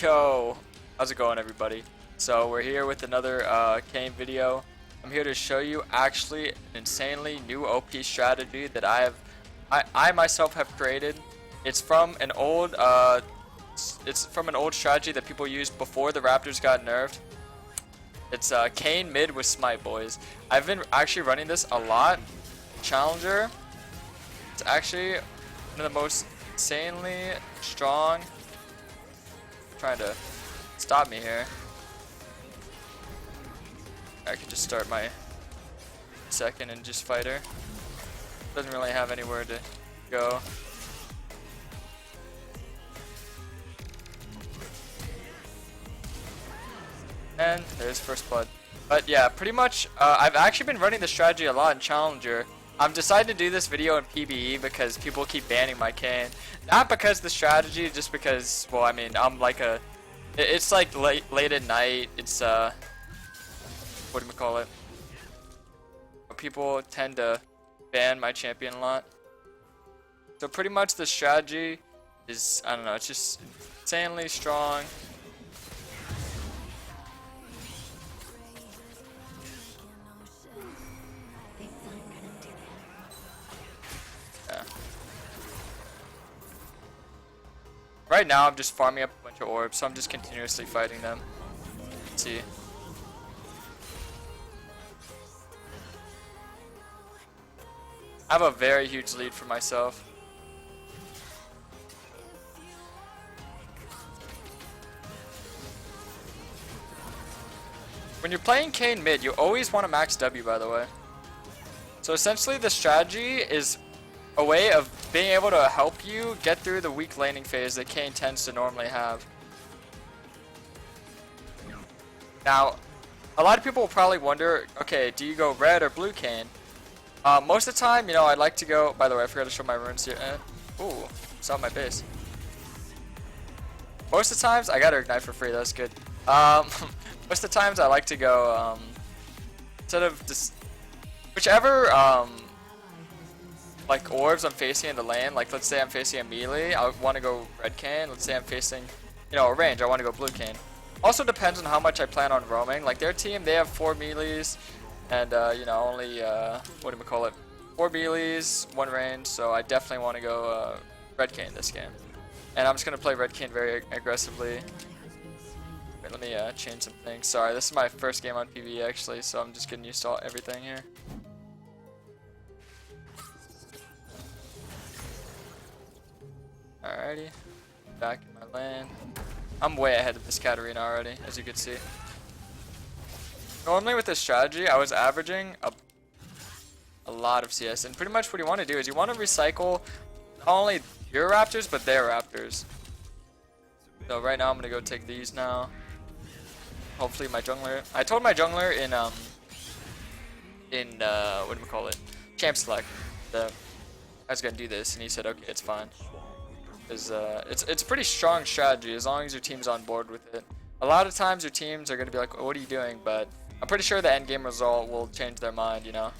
Yo, how's it going, everybody? So we're here with another Kayn video. I'm here to show you actually an insanely new OP strategy that I myself have created. It's from an old strategy that people used before the Raptors got nerfed. It's Kayn mid with smite, boys. I've been actually running this a lot. Challenger. It's actually one of the most insanely strong. Trying to stop me here. I could just start my second and just fight her. Doesn't really have anywhere to go. And there's first blood. But yeah, pretty much I've actually been running this strategy a lot in Challenger. I'm decided to do this video in PBE because people keep banning my Kayn. Not because the strategy, just because, well, I mean, I'm like it's like late at night. It's what do we call it? People tend to ban my champion a lot. So pretty much the strategy is, I don't know, it's just insanely strong. Right now, I'm just farming up a bunch of orbs, so I'm just continuously fighting them. Let's see. I have a very huge lead for myself. When you're playing Kayn mid, you always want to max W, by the way. So essentially, the strategy is a way of being able to help you get through the weak laning phase that Kayn tends to normally have. Now, a lot of people will probably wonder, okay, do you go red or blue Kayn? Most of the time, you know, I like to go, by the way, I forgot to show my runes here. Ooh, saw my base. Most of the times, I got to ignite for free, that's good. Most of the times I like to go, instead of just, whichever, like orbs I'm facing in the lane, like let's say I'm facing a melee, I want to go red Kayn. Let's say I'm facing, you know, a range, I want to go blue Kayn. Also depends on how much I plan on roaming. Like their team, they have 4 melees, and you know, only what do we call it? 4 melees, 1 range. So I definitely want to go red Kayn this game, and I'm just gonna play red Kayn very aggressively. Wait, let me change some things. Sorry, this is my first game on PvE actually, so I'm just getting used to everything here. Alrighty, back in my lane. I'm way ahead of this Katarina already, as you can see. Normally with this strategy, I was averaging a lot of CS, and pretty much what you want to do is you want to recycle not only your Raptors, but their Raptors. So right now I'm going to go take these now. Hopefully my jungler, I told my jungler in what do we call it? Champ Select, that I was going to do this, and he said, okay, it's fine. It's a pretty strong strategy as long as your team's on board with it. A lot of times your teams are going to be like, what are you doing? But I'm pretty sure the end game result will change their mind, you know.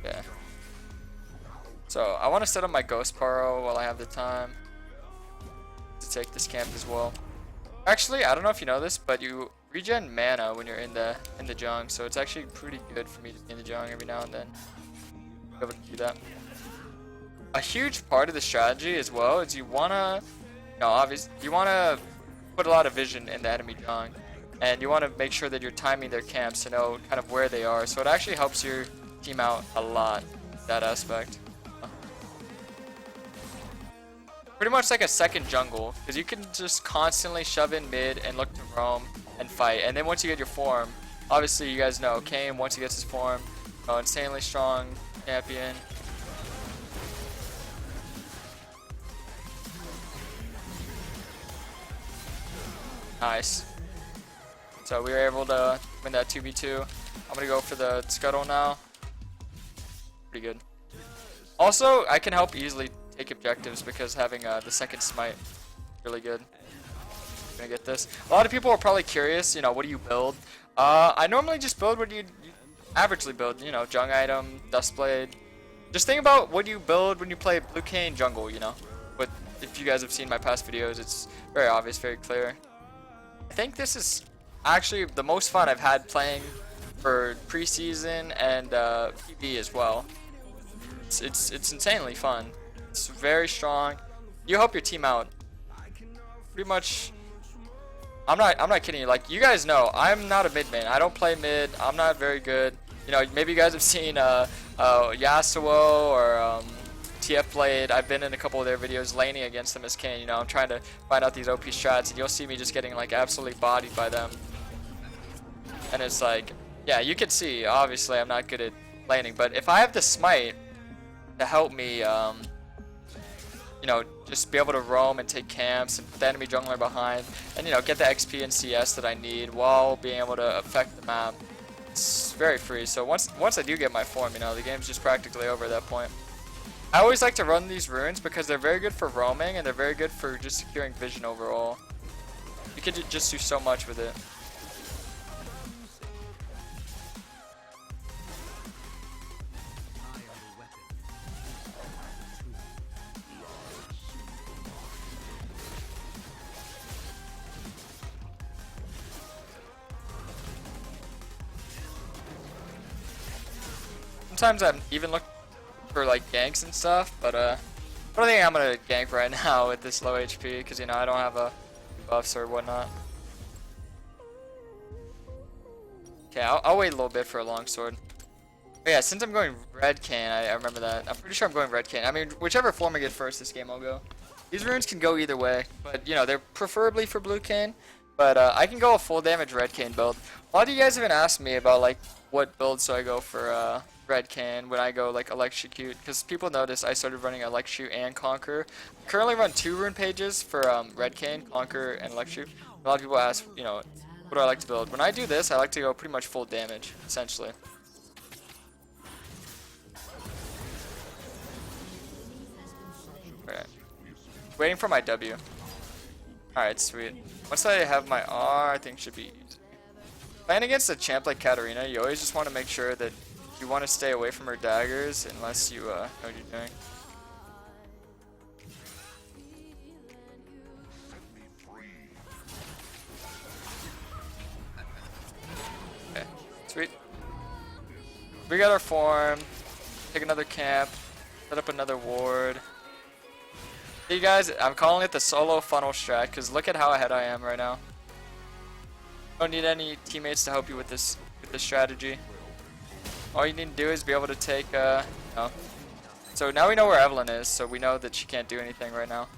Yeah. So I want to set up my Ghost Paro while I have the time to take this camp as well. Actually, I don't know if you know this, but you regen mana when you're in the jung, so it's actually pretty good for me to be in the jung every now and then. Be able to do that. A huge part of the strategy as well is you wanna, you know, obviously you wanna put a lot of vision in the enemy jung, and you wanna make sure that you're timing their camps to know kind of where they are. So it actually helps your team out a lot, that aspect. Pretty much like a second jungle, because you can just constantly shove in mid and look to roam and fight. And then once you get your form, obviously you guys know Kayn, once he gets his form, insanely strong champion. Nice. So we were able to win that 2v2. I'm gonna go for the scuttle now. Pretty good. Also, I can help easily take objectives because having the second smite really good. Gonna get this. A lot of people are probably curious, you know, what do you build? I normally just build what you averagely build, you know, jung item, dustblade. Just think about what you build when you play blue Kayn jungle, you know. But if you guys have seen my past videos, it's very obvious, very clear. I think this is actually the most fun I've had playing for preseason and PB as well. It's insanely fun. It's very strong. You help your team out. Pretty much. I'm not kidding you. Like, you guys know, I'm not a mid man. I don't play mid. I'm not very good. You know, maybe you guys have seen Yasuo or TF Blade. I've been in a couple of their videos laning against them as Kayn. You know, I'm trying to find out these OP strats, and you'll see me just getting like absolutely bodied by them. And it's like, yeah, you can see. Obviously, I'm not good at laning, but if I have the smite to help me, you know, just be able to roam and take camps and put the enemy jungler behind, and you know, get the XP and CS that I need while being able to affect the map. It's very free. So once I do get my form, you know, the game's just practically over at that point. I always like to run these runes because they're very good for roaming and they're very good for just securing vision overall. You can just do so much with it. Sometimes I'm even looking for like ganks and stuff, but I don't think I'm gonna gank right now with this low HP because, you know, I don't have a buffs or whatnot. Okay, I'll wait a little bit for a longsword. But yeah, since I'm going red Kayn, I remember that. I'm pretty sure I'm going red Kayn. I mean, whichever form I get first this game, I'll go. These runes can go either way, but you know, they're preferably for blue Kayn. But I can go a full damage red Kayn build. A lot of you guys have been asking me about like what build so I go for red Kayn when I go like electrocute, because people notice I started running electrocute and conquer. I currently run 2 rune pages for red Kayn, conquer, and electrocute. A lot of people ask, you know, what do I like to build? When I do this, I like to go pretty much full damage, essentially. Alright. Waiting for my W. Alright, sweet. Once I have my R, I think should be easy. Playing against a champ like Katarina, you always just want to make sure that you want to stay away from her daggers unless you know what you're doing. Okay, sweet. We got our form. Take another camp. Set up another ward. Hey guys, I'm calling it the solo funnel strat because look at how ahead I am right now. Don't need any teammates to help you with this strategy. All you need to do is be able to take no. So now we know where Evelyn is, so we know that she can't do anything right now.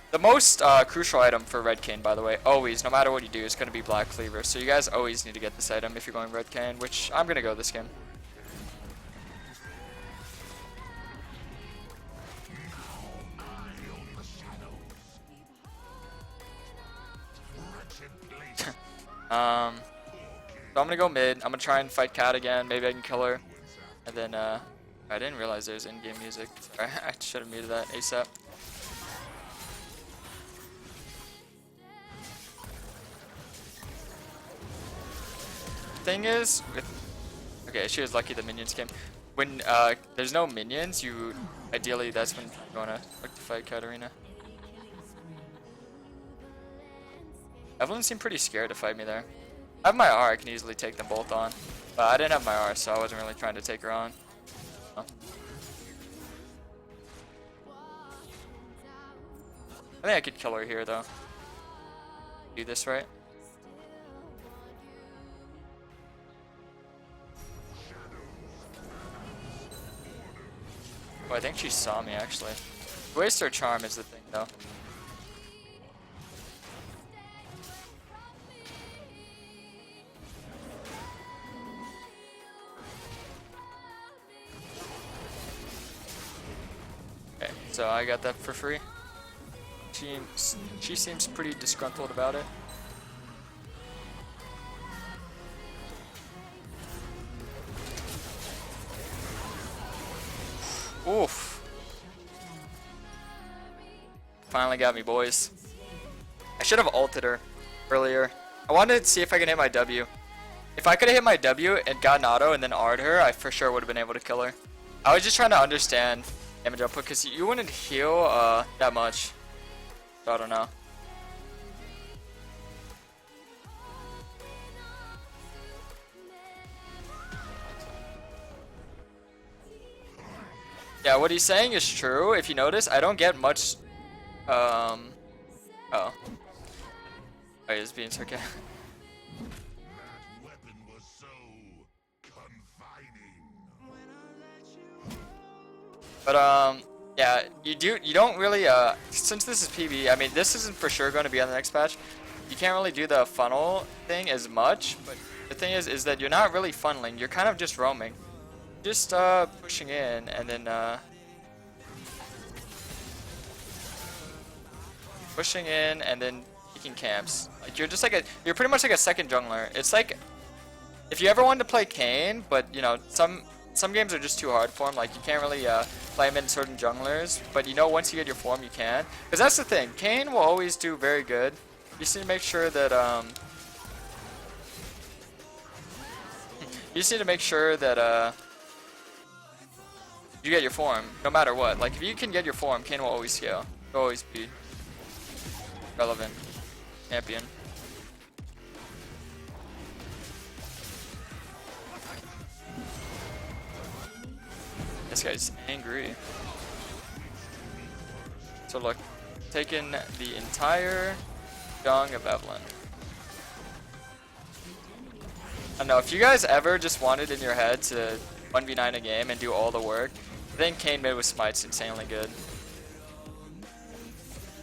The most crucial item for red Kayn, by the way, always, no matter what you do, is going to be Black Cleaver. So you guys always need to get this item if you're going red Kayn, which I'm going to go this game. So I'm gonna go mid. I'm gonna try and fight Cat again. Maybe I can kill her. And then, I didn't realize there's in-game music. Sorry, I should have muted that ASAP. Thing is, okay, she was lucky the minions came. When there's no minions, ideally that's when you wanna look to fight Katarina. Evelyn seemed pretty scared to fight me there. I have my R, I can easily take them both on. But I didn't have my R, so I wasn't really trying to take her on. Oh. I think I could kill her here, though. Do this right. Oh, I think she saw me, actually. Waste her charm is the thing, though. Okay, so I got that for free. She seems pretty disgruntled about it. Oof. Finally got me, boys. I should have ulted her earlier. I wanted to see if I can hit my W. If I could have hit my W and got an auto and then R'd her, I for sure would have been able to kill her. I was just trying to understand damage output because you wouldn't heal that much. So I don't know. Yeah, what he's saying is true. If you notice, I don't get much. Oh. Oh, he's being sarcastic. But yeah, you don't really since this is PB. I mean, this isn't for sure going to be on the next patch. You can't really do the funnel thing as much. But the thing is that you're not really funneling. You're kind of just roaming. Just pushing in and then pushing in and then taking camps. Like you're pretty much like a second jungler. It's like if you ever wanted to play Kayn, but you know some games are just too hard for him. Like you can't really play him in certain junglers. But you know once you get your form, you can. Because that's the thing. Kayn will always do very good. You just need to make sure that you just need to make sure that you get your form, no matter what. Like, if you can get your form, Kayn will always scale. He'll always be relevant champion. This guy's angry. So look, taking the entire Young of Evelyn. I don't know, if you guys ever just wanted in your head to 1v9 a game and do all the work, I think Kayn mid with smite's insanely good.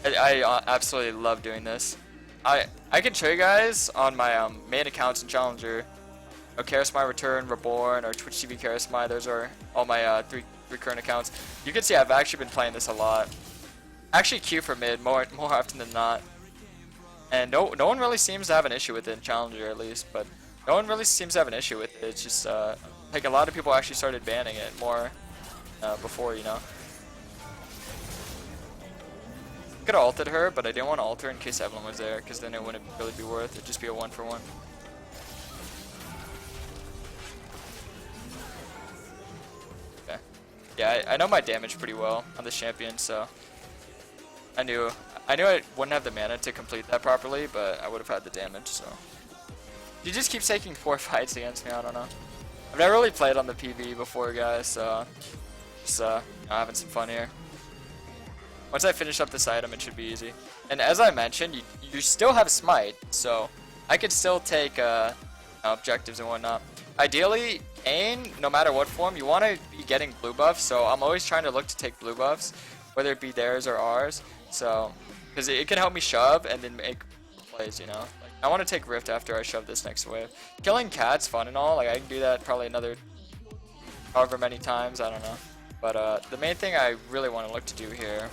I absolutely love doing this. I can show you guys on my main accounts in Challenger. Karasmai Return, Reborn, or Twitch TV Karasmai. Those are all my three current accounts. You can see I've actually been playing this a lot. Actually Q for mid more often than not. And no one really seems to have an issue with it in Challenger at least, but no one really seems to have an issue with it. It's just like a lot of people actually started banning it more before, you know. Could have ulted her, but I didn't want to ult her in case Evelyn was there, because then it wouldn't really be worth it. It'd just be a 1-for-1. Okay. Yeah, I know my damage pretty well on this champion, so I knew I wouldn't have the mana to complete that properly, but I would have had the damage. So he just keeps taking 4 fights against me. I don't know. I've never really played on the PV before, guys, so just having some fun here. Once I finish up this item, it should be easy. And as I mentioned, you still have smite, so I could still take objectives and whatnot. Ideally, Kayn, no matter what form, you want to be getting blue buffs, so I'm always trying to look to take blue buffs, whether it be theirs or ours. So, because it can help me shove and then make plays, you know. Like, I want to take Rift after I shove this next wave. Killing Cat's fun and all, like I can do that probably another however many times, I don't know. But the main thing I really want to look to do here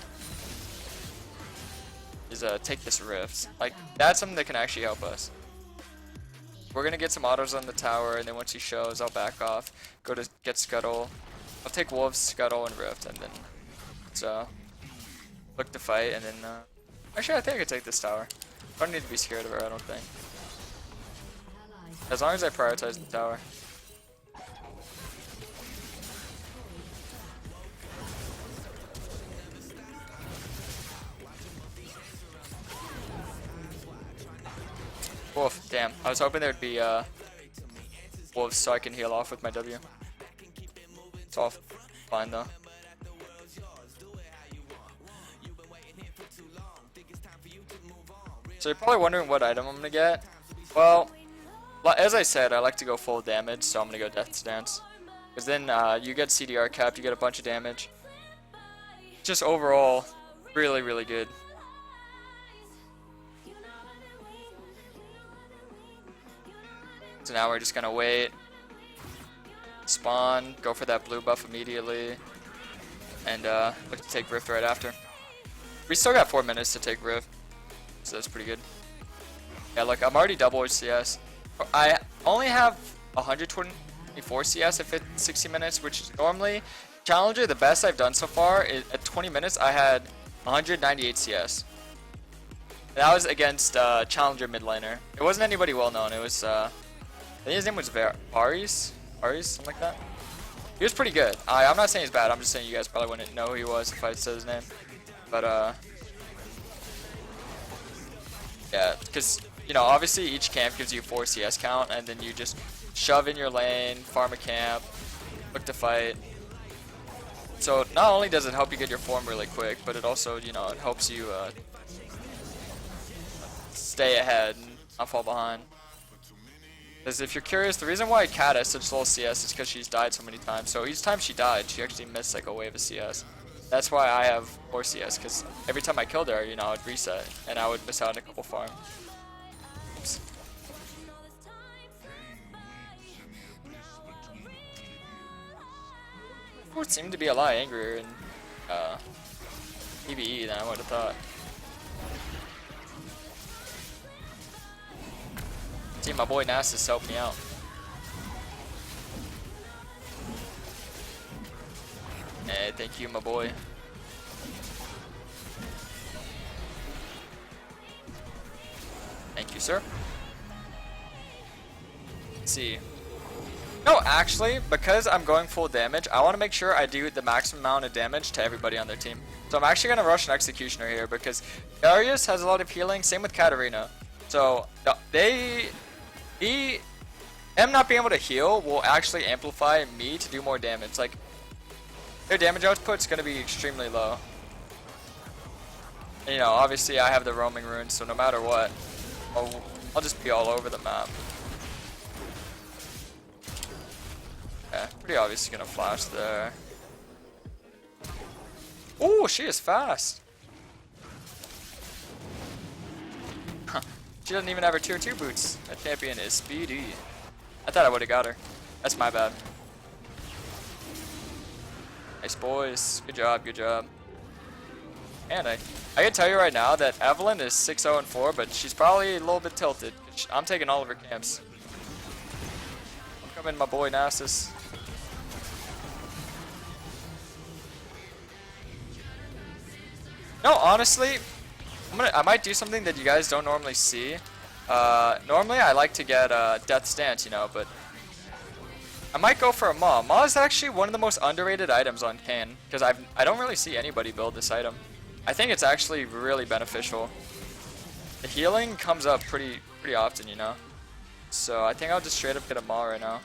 is take this Rift. Like, that's something that can actually help us. We're going to get some autos on the tower, and then once he shows, I'll back off, go to get Scuttle. I'll take Wolves, Scuttle, and Rift, and then so look to fight, and then actually I think I could take this tower. I don't need to be scared of her, I don't think. As long as I prioritize the tower. Wolf, damn. I was hoping there'd be wolves so I can heal off with my W. It's all fine though. So you're probably wondering what item I'm gonna get. Well, as I said, I like to go full damage, so I'm gonna go Death's Dance. Because then you get CDR capped, you get a bunch of damage. Just overall, really, really good. So now we're just gonna wait, spawn, go for that blue buff immediately, and look to take Rift right after. We still got 4 minutes to take Rift, so that's pretty good. Yeah, look, I'm already double CS. I only have 124 CS if it's 60 minutes, which is normally Challenger. The best I've done so far is at 20 minutes. I had 198 CS. And that was against Challenger mid laner. It wasn't anybody well known. It was think his name was Aries, something like that. He was pretty good. I'm not saying he's bad. I'm just saying you guys probably wouldn't know who he was if I said his name. But yeah, because you know, obviously each camp gives you 4 CS count, and then you just shove in your lane, farm a camp, look to fight. So not only does it help you get your form really quick, but it also, you know, it helps you stay ahead and not fall behind. Because if you're curious, the reason why Kat has such low CS is because she's died so many times. So each time she died, she actually missed like a wave of CS. That's why I have 4 CS, because every time I killed her, you know, I'd reset, and I would miss out on a couple farm. Oops. People seem to be a lot angrier in PvE than I would have thought. See, my boy Nasus helped me out. Hey, thank you, my boy. Thank you, sir. Let's see. No, actually, because I'm going full damage, I want to make sure I do the maximum amount of damage to everybody on their team. So I'm actually going to rush an Executioner here because Darius has a lot of healing, same with Katarina. So them not being able to heal will actually amplify me to do more damage. Like, their damage output's going to be extremely low. And, you know, obviously I have the roaming runes, so no matter what, I'll just be all over the map. Yeah, pretty obviously gonna flash there. Oh, she is fast. Huh. She doesn't even have her tier 2 boots. That champion is speedy. I thought I would have got her. That's my bad. Nice, boys. Good job, good job. And I can tell you right now that Evelyn is 6-0-4, but she's probably a little bit tilted. I'm taking all of her camps. I'm coming, my boy Nasus. No, honestly, I might do something that you guys don't normally see. Normally I like to get Death Stance, you know, but I might go for a Maw. Maw is actually one of the most underrated items on Kayn, because I don't really see anybody build this item. I think it's actually really beneficial. The healing comes up pretty often, you know. So I think I'll just straight up get a Maw right now.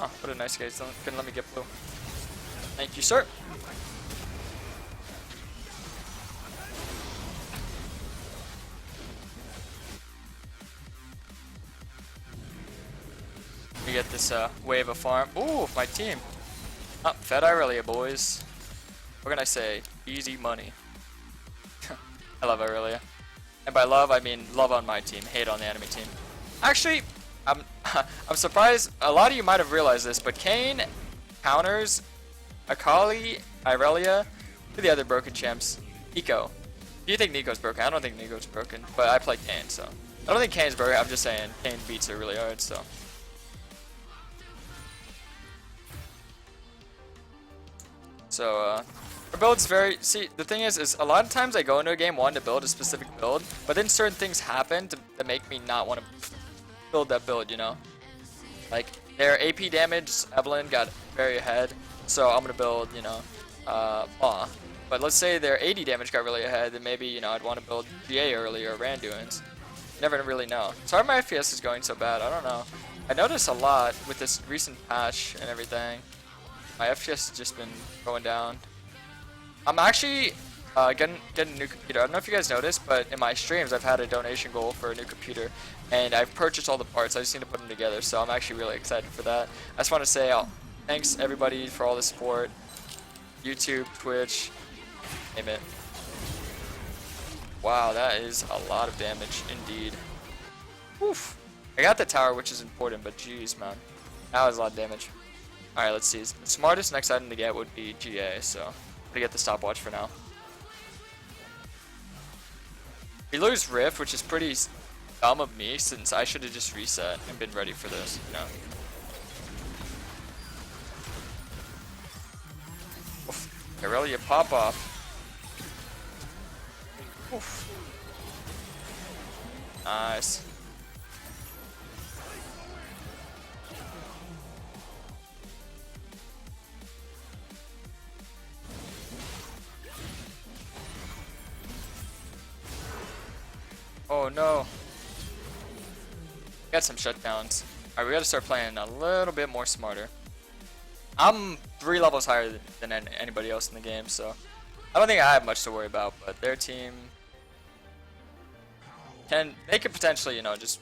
Oh, what a nice guy. Couldn't let me get blue. Thank you, sir. We get this wave of farm. Ooh, my team. Oh, Fed Irelia, boys. What can I say? Easy money. I love Irelia. And by love, I mean love on my team, hate on the enemy team. Actually, I'm surprised. A lot of you might have realized this, but Kayn counters Akali, Irelia, to the other broken champs. Nico. Do you think Nico's broken? I don't think Nico's broken, but I play Kayn, so. I don't think Kayn's broken, I'm just saying Kayn beats her really hard, so. So, her build's very, see, the thing is a lot of times I go into a game wanting to build a specific build, but then certain things happen to make me not want to build that build, you know? Like, their AP damage, Evelyn got very ahead, so I'm gonna build, you know, Maw. But let's say their AD damage got really ahead, then maybe, you know, I'd want to build GA early or Randuin's. You never really know. Sorry my FPS is going so bad, I don't know. I noticed a lot with this recent patch and everything. My FPS has just been going down. I'm actually getting a new computer. I don't know if you guys noticed, but in my streams I've had a donation goal for a new computer. And I've purchased all the parts, I just need to put them together, so I'm actually really excited for that. I just want to say thanks everybody for all the support. YouTube, Twitch, name it. Wow, that is a lot of damage indeed. Oof. I got the tower, which is important, but jeez, man. That was a lot of damage. Alright, let's see. The smartest next item to get would be GA, so I'm gonna get the stopwatch for now. We lose Rift, which is pretty dumb of me since I should have just reset and been ready for this, you know. Oof. Really, you pop off. Oof. Nice. Oh no. Got some shutdowns. Alright, we gotta start playing a little bit more smarter. I'm 3 levels higher than anybody else in the game, so I don't think I have much to worry about, but their team they could potentially, you know, just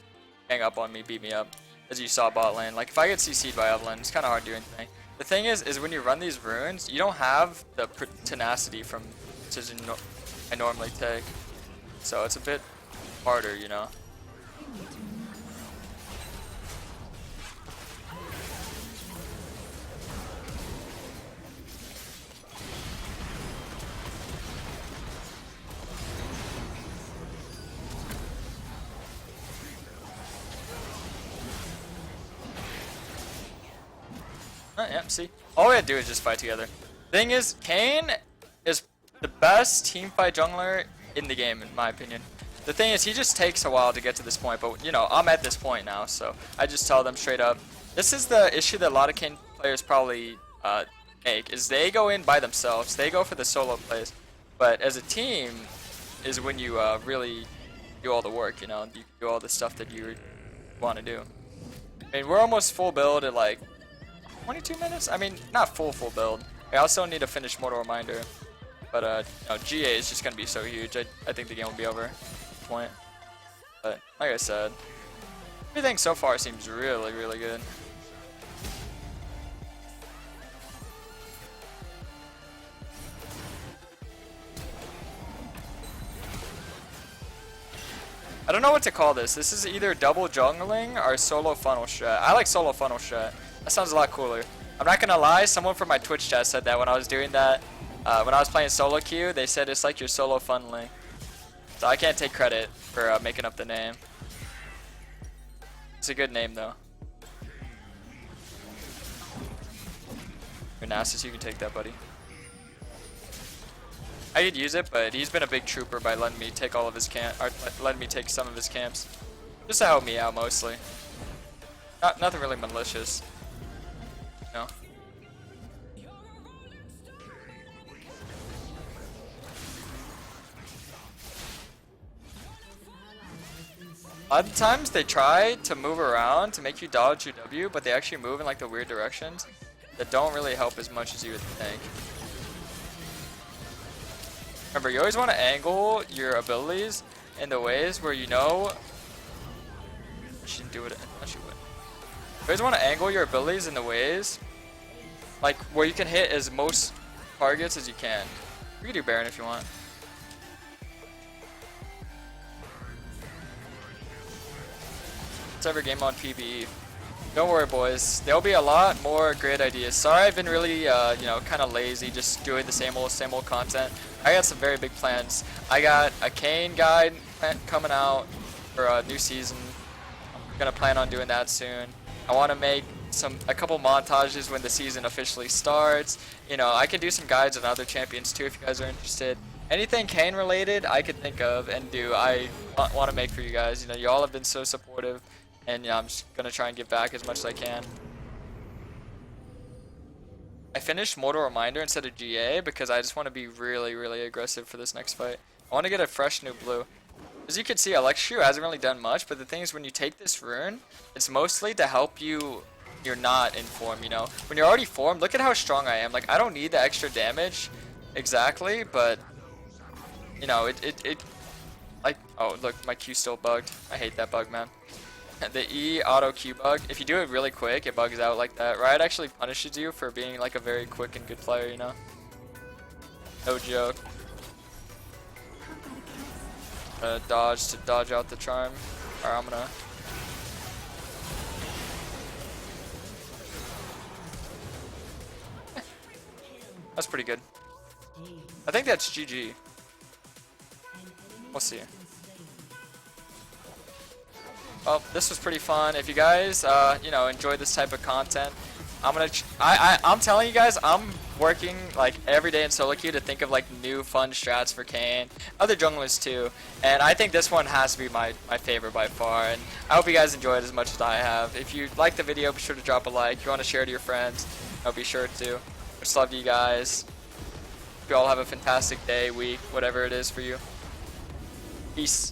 hang up on me, beat me up, as you saw bot lane. Like if I get CC'd by Evelyn, it's kind of hard to do anything. The thing is when you run these runes, you don't have the tenacity from precision I normally take, so it's a bit harder, you know. Yeah, see? All we had to do is just fight together. Thing is, Kayn is the best teamfight jungler in the game, in my opinion. The thing is, he just takes a while to get to this point, but, you know, I'm at this point now, so I just tell them straight up. This is the issue that a lot of Kayn players probably make, is they go in by themselves. They go for the solo plays. But as a team is when you really do all the work, you know, you do all the stuff that you want to do. I mean, we're almost full build at, like, 22 minutes? I mean, not full build. I also need to finish Mortal Reminder. But, no, GA is just going to be so huge. I think the game will be over at this point. But, like I said, everything so far seems really, really good. I don't know what to call this. This is either double jungling or solo funnel strat. I like solo funnel strat. That sounds a lot cooler. I'm not gonna lie, someone from my Twitch chat said that when I was doing that, when I was playing solo queue, they said it's like your solo funneling. So I can't take credit for making up the name. It's a good name though. You're Nasus, you can take that, buddy. I could use it, but he's been a big trooper by letting me take all of his letting me take some of his camps, just to help me out mostly. Nothing really malicious. No. A lot of times they try to move around to make you dodge your W, but they actually move in like the weird directions that don't really help as much as you would think. Remember, you always want to angle your abilities in the ways where you know she didn't do it. No, she wouldn't. You always want to angle your abilities in the ways like where you can hit as most targets as you can. You can do Baron if you want. Let's have a game on PvE. Don't worry, boys. There'll be a lot more great ideas. Sorry, I've been really, you know, kind of lazy, just doing the same old content. I got some very big plans. I got a Kayn guide coming out for a new season. I'm gonna plan on doing that soon. I want to make a couple montages when the season officially starts. You know, I can do some guides on other champions too if you guys are interested. Anything Kayn related I could think of and do, I want to make for you guys. You know, you all have been so supportive. And yeah, I'm just gonna try and give back as much as I can. I finished Mortal Reminder instead of GA because I just want to be really, really aggressive for this next fight. I want to get a fresh new blue. As you can see, Electro hasn't really done much, but the thing is when you take this rune, it's mostly to help you, you're not in form, you know. When you're already formed, look at how strong I am. Like, I don't need the extra damage exactly, but, you know, like, oh, look, my Q's still bugged. I hate that bug, man. The E auto Q bug, if you do it really quick, it bugs out like that. Riot actually punishes you for being like a very quick and good player, you know? No joke. Dodge to dodge out the charm. Alright, I'm gonna... That's pretty good. I think that's GG. We'll see. well, this was pretty fun. If you guys, you know, enjoy this type of content, I'm telling you guys, I'm working like every day in solo queue to think of like new fun strats for Kayn, other junglers too, and I think this one has to be my favorite by far. And I hope you guys enjoyed as much as I have. If you liked the video, be sure to drop a like. If you want to share to your friends, I'll be sure to. Just love you guys. Hope you all have a fantastic day, week, whatever it is for you. Peace.